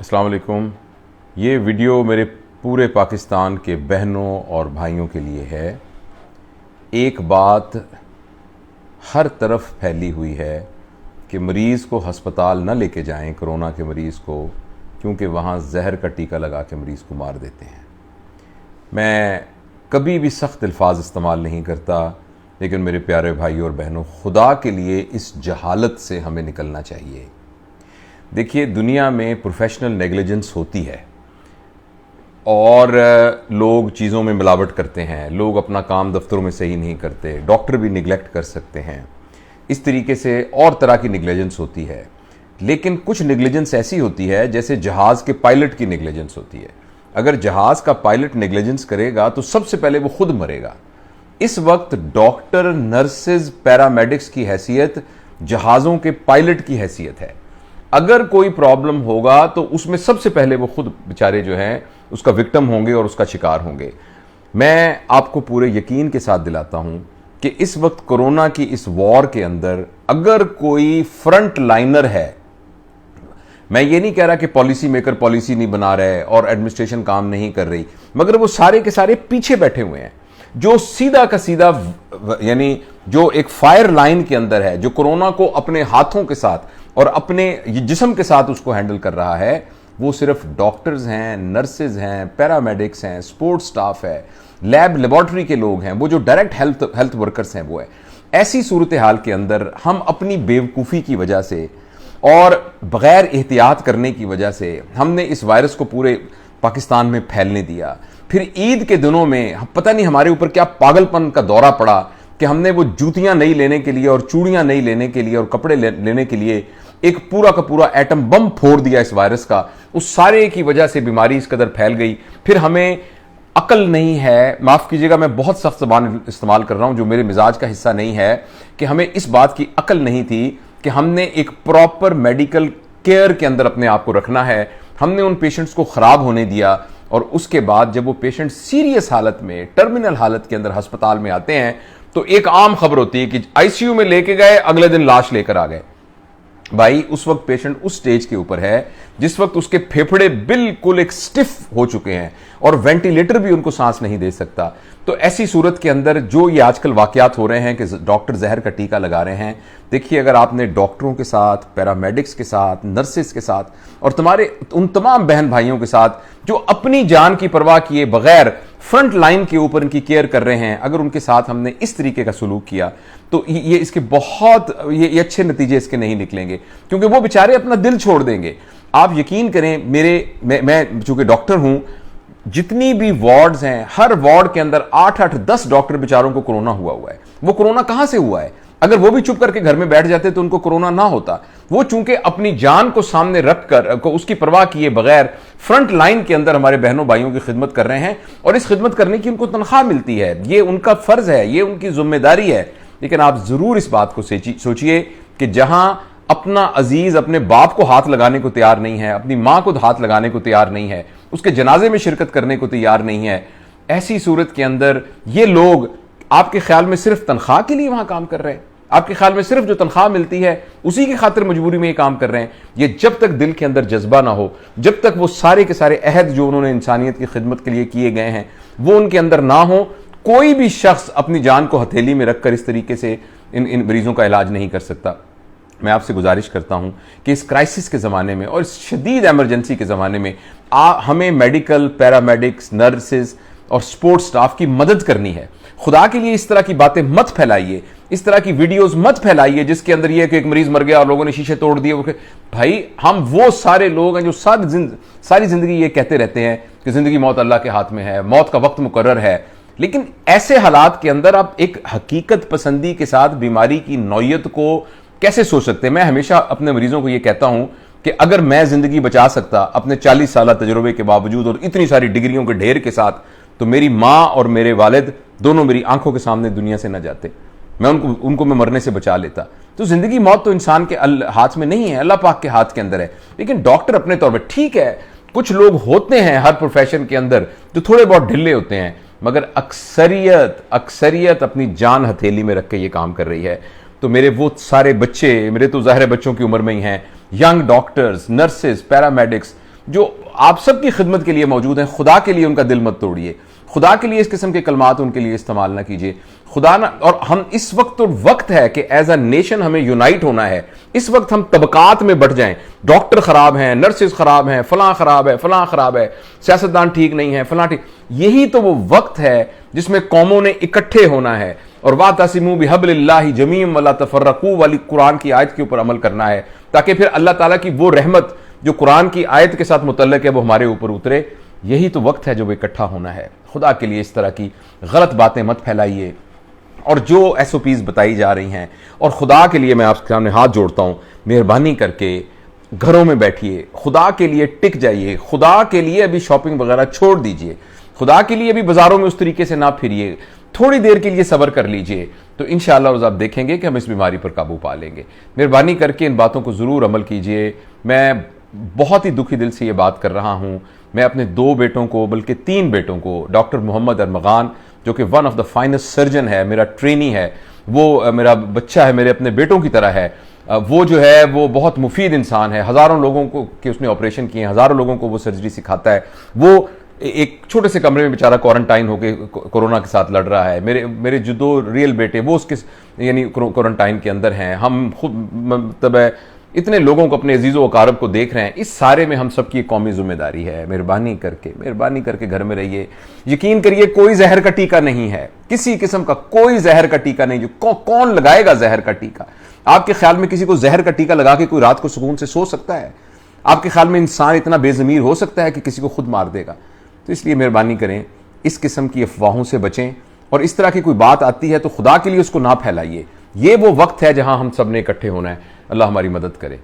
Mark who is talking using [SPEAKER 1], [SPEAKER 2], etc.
[SPEAKER 1] अस्सलाम वालेकुम। ये वीडियो मेरे पूरे पाकिस्तान के बहनों और भाइयों के लिए है। एक बात हर तरफ फैली हुई है कि मरीज़ को हस्पताल न लेके जाएं, कोरोना के मरीज़ को, क्योंकि वहाँ जहर का टीका लगा के मरीज़ को मार देते हैं। मैं कभी भी सख्त अल्फाज इस्तेमाल नहीं करता, लेकिन मेरे प्यारे भाइयों और बहनों, खुदा के लिए इस जहालत से हमें निकलना चाहिए। देखिए, दुनिया में प्रोफेशनल नेग्लिजेंस होती है और लोग चीज़ों में मिलावट करते हैं, लोग अपना काम दफ्तरों में सही नहीं करते, डॉक्टर भी निगलेक्ट कर सकते हैं। इस तरीके से और तरह की निगलिजेंस होती है। लेकिन कुछ निगलिजेंस ऐसी होती है जैसे जहाज़ के पायलट की निगलिजेंस होती है। अगर जहाज़ का पायलट निगलिजेंस करेगा तो सबसे पहले वो खुद मरेगा। इस वक्त डॉक्टर, नर्सेज, पैरामेडिक्स की हैसियत जहाज़ों के पायलट की हैसियत है। अगर कोई प्रॉब्लम होगा तो उसमें सबसे पहले वो खुद बेचारे जो हैं उसका विक्टिम होंगे और उसका शिकार होंगे। मैं आपको पूरे यकीन के साथ दिलाता हूं कि इस वक्त कोरोना की इस वॉर के अंदर अगर कोई फ्रंट लाइनर है, मैं ये नहीं कह रहा कि पॉलिसी मेकर पॉलिसी नहीं बना रहे और एडमिनिस्ट्रेशन काम नहीं कर रही, मगर वो सारे के सारे पीछे बैठे हुए हैं। जो सीधा का सीधा यानी जो एक फायर लाइन के अंदर है, जो कोरोना को अपने हाथों के साथ और अपने जिस्म के साथ उसको हैंडल कर रहा है, वो सिर्फ डॉक्टर्स हैं, नर्सेज हैं, पैरामेडिक्स हैं, स्पोर्ट्स स्टाफ है, लेबॉर्ट्री के लोग हैं, वो जो डायरेक्ट हेल्थ वर्कर्स हैं वो है। ऐसी सूरत हाल के अंदर हम अपनी बेवकूफ़ी की वजह से और बगैर एहतियात करने की वजह से हमने इस वायरस को पूरे पाकिस्तान में फैलने दिया। फिर ईद के दिनों में पता नहीं हमारे ऊपर क्या पागलपन का दौरा पड़ा कि हमने वो जूतियां नहीं लेने के लिए और चूड़ियां नहीं लेने के लिए और कपड़े लेने के लिए एक पूरा का पूरा एटम बम फोड़ दिया इस वायरस का। उस सारे की वजह से बीमारी इस कदर फैल गई। फिर हमें अकल नहीं है, माफ कीजिएगा मैं बहुत सख्त ज़बान इस्तेमाल कर रहा हूं जो मेरे मिजाज का हिस्सा नहीं है, कि हमें इस बात की अकल नहीं थी कि हमने एक प्रॉपर मेडिकल केयर के अंदर अपने आप को रखना है। हमने उन पेशेंट्स को खराब होने दिया और उसके बाद जब वो पेशेंट सीरियस हालत में, टर्मिनल हालत के अंदर अस्पताल में आते हैं तो एक आम खबर होती है कि आईसीयू में लेके गए, अगले दिन लाश लेकर आ गए। भाई, उस वक्त पेशेंट उस स्टेज के ऊपर है जिस वक्त उसके फेफड़े बिल्कुल एक स्टिफ हो चुके हैं और वेंटिलेटर भी उनको सांस नहीं दे सकता। तो ऐसी सूरत के अंदर जो ये आजकल वाकयात हो रहे हैं कि डॉक्टर जहर का टीका लगा रहे हैं, देखिए, अगर आपने डॉक्टरों के साथ, पैरामेडिक्स के साथ, नर्सेस के साथ और तुम्हारे उन तमाम बहन भाइयों के साथ जो अपनी जान की परवाह किए बगैर फ्रंट लाइन के ऊपर इनकी केयर कर रहे हैं, अगर उनके साथ हमने इस तरीके का सलूक किया तो ये इसके बहुत ये अच्छे नतीजे इसके नहीं निकलेंगे, क्योंकि वो बेचारे अपना दिल छोड़ देंगे। आप यकीन करें, मैं चूंकि डॉक्टर हूं, जितनी भी वार्ड्स हैं, हर वार्ड के अंदर 8-8, 10 डॉक्टर बेचारों को कोरोना हुआ है। वो कोरोना कहां से हुआ है? अगर वो भी चुप करके घर में बैठ जाते तो उनको कोरोना ना होता। वो चूंकि अपनी जान को सामने रखकर उसकी परवाह किए बगैर फ्रंट लाइन के अंदर हमारे बहनों भाइयों की खिदमत कर रहे हैं और इस खिदमत करने की उनको तनख्वाह मिलती है। ये उनका फर्ज है, ये उनकी जिम्मेदारी है। लेकिन आप जरूर इस बात को सोचिए कि जहां अपना अजीज अपने बाप को हाथ लगाने को तैयार नहीं है, अपनी मां को हाथ लगाने को तैयार नहीं है, उसके जनाजे में शिरकत करने को तैयार नहीं है, ऐसी सूरत के अंदर ये लोग आपके ख्याल में सिर्फ तनख्वाह के लिए वहां काम कर रहे हैं? आपके ख्याल में सिर्फ जो तनख्वाह मिलती है उसी की खातिर मजबूरी में ये काम कर रहे हैं? ये जब तक दिल के अंदर जज्बा ना हो, जब तक वो सारे के सारे अहद जो उन्होंने इंसानियत की खिदमत के लिए किए गए हैं वो उनके अंदर ना हो, कोई भी शख्स अपनी जान को हथेली में रखकर इस तरीके से इन मरीजों का इलाज नहीं कर सकता। मैं आपसे गुजारिश करता हूं कि इस क्राइसिस के ज़माने में और इस शदीद एमरजेंसी के ज़माने में हमें मेडिकल, पैरामेडिक्स, नर्सेज और सपोर्ट स्टाफ की मदद करनी है। खुदा के लिए इस तरह की बातें मत फैलाइए, इस तरह की वीडियोस मत फैलाइए जिसके अंदर यह कि एक मरीज मर गया और लोगों ने शीशे तोड़ दिए। भाई, हम वो सारे लोग हैं जो सारी जिंदगी ये कहते रहते हैं कि जिंदगी मौत अल्लाह के हाथ में है, मौत का वक्त मुकर्रर है। लेकिन ऐसे हालात के अंदर आप एक हकीकत पसंदी के साथ बीमारी की नौयत को कैसे सोच सकते हैं? मैं हमेशा अपने मरीजों को यह कहता हूं कि अगर मैं जिंदगी बचा सकता अपने 40 साल तजुर्बे के बावजूद और इतनी सारी डिग्रियों के ढेर के साथ, तो मेरी मां और मेरे वालिद दोनों मेरी आंखों के सामने दुनिया से न जाते। मैं उनको मैं मरने से बचा लेता। तो जिंदगी मौत तो इंसान के हाथ में नहीं है, अल्लाह पाक के हाथ के अंदर है। लेकिन डॉक्टर अपने तौर पर, ठीक है, कुछ लोग होते हैं हर प्रोफेशन के अंदर जो थोड़े बहुत ढिल्ले होते हैं, मगर अक्सरियत अपनी जान हथेली में रख के ये काम कर रही है। तो मेरे वो सारे बच्चे, मेरे तो ज़ाहिर बच्चों की उम्र में ही हैं, यंग डॉक्टर्स, नर्सेज, पैरामेडिक्स, जो आप सबकी खिदमत के लिए मौजूद हैं, खुदा के लिए उनका दिल मत तोड़िए, खुदा के लिए इस किस्म के कलमात उनके लिए इस्तेमाल ना कीजिए। खुदा ना, और हम इस वक्त है कि एज अ नेशन हमें यूनाइट होना है। इस वक्त हम तबकात में बढ़ जाएं, डॉक्टर खराब हैं, नर्सेज खराब हैं, फलां खराब है, फलां खराब है, सियासतदान ठीक नहीं है, फलां ठीक। यही तो वो वक्त है जिसमें कौमों ने इकट्ठे होना है और वातसिमू बिहब्लिल्लाहि जमीअन वला तफर्रकू वाली कुरान की आयत के ऊपर अमल करना है, ताकि फिर अल्लाह ताला की वो रहमत जो कुरान की आयत के साथ मुतल्लक है वो हमारे ऊपर उतरे। यही तो वक्त है जो वो इकट्ठा होना है। खुदा के लिए इस तरह की गलत बातें मत फैलाइए, और जो SOPs बताई जा रही हैं, और खुदा के लिए मैं आपके सामने हाथ जोड़ता हूं, मेहरबानी करके घरों में बैठिए, खुदा के लिए टिक जाइए, खुदा के लिए अभी शॉपिंग वगैरह छोड़ दीजिए, खुदा के लिए अभी बाजारों में उस तरीके से ना फिरिए, थोड़ी देर के लिए सब्र कर लीजिए, तो इंशाअल्लाह आप देखेंगे कि हम इस बीमारी पर काबू पा लेंगे। मेहरबानी करके इन बातों को जरूर अमल कीजिए। मैं बहुत ही दुखी दिल से ये बात कर रहा हूं। मैं अपने 2 बेटों को, बल्कि 3 बेटों को, डॉक्टर मोहम्मद अरमगान जो कि one of the finest surgeon है, मेरा ट्रेनी है, वो मेरा बच्चा है, मेरे अपने बेटों की तरह है, वो जो है वो बहुत मुफीद इंसान है, हज़ारों लोगों को कि उसने ऑपरेशन किए, हज़ारों लोगों को वो सर्जरी सिखाता है। वो एक छोटे से कमरे में बेचारा क्वारंटाइन होकर कोरोना के साथ लड़ रहा है। मेरे जो 2 रियल बेटे वो उसके यानी क्वारंटाइन के अंदर हैं। हम खुद मतलब इतने लोगों को, अपने अजीज़ों अकारब को देख रहे हैं। इस सारे में हम सबकी एक कौमी जिम्मेदारी है। मेहरबानी करके घर में रहिए। यकीन करिए कोई जहर का टीका नहीं है, किसी किस्म का कोई जहर का टीका नहीं। जो कौन लगाएगा जहर का टीका? आपके ख्याल में किसी को जहर का टीका लगा के कोई रात को सुकून से सो सकता है? आपके ख्याल में इंसान इतना बेजमीर हो सकता है कि किसी को खुद मार देगा? तो इसलिए मेहरबानी करें, इस किस्म की अफवाहों से बचें, और इस तरह की कोई बात आती है तो खुदा के लिए उसको ना फैलाइए। ये वो वक्त है जहां हम सब ने इकट्ठे होना है। अल्लाह हमारी मदद करे।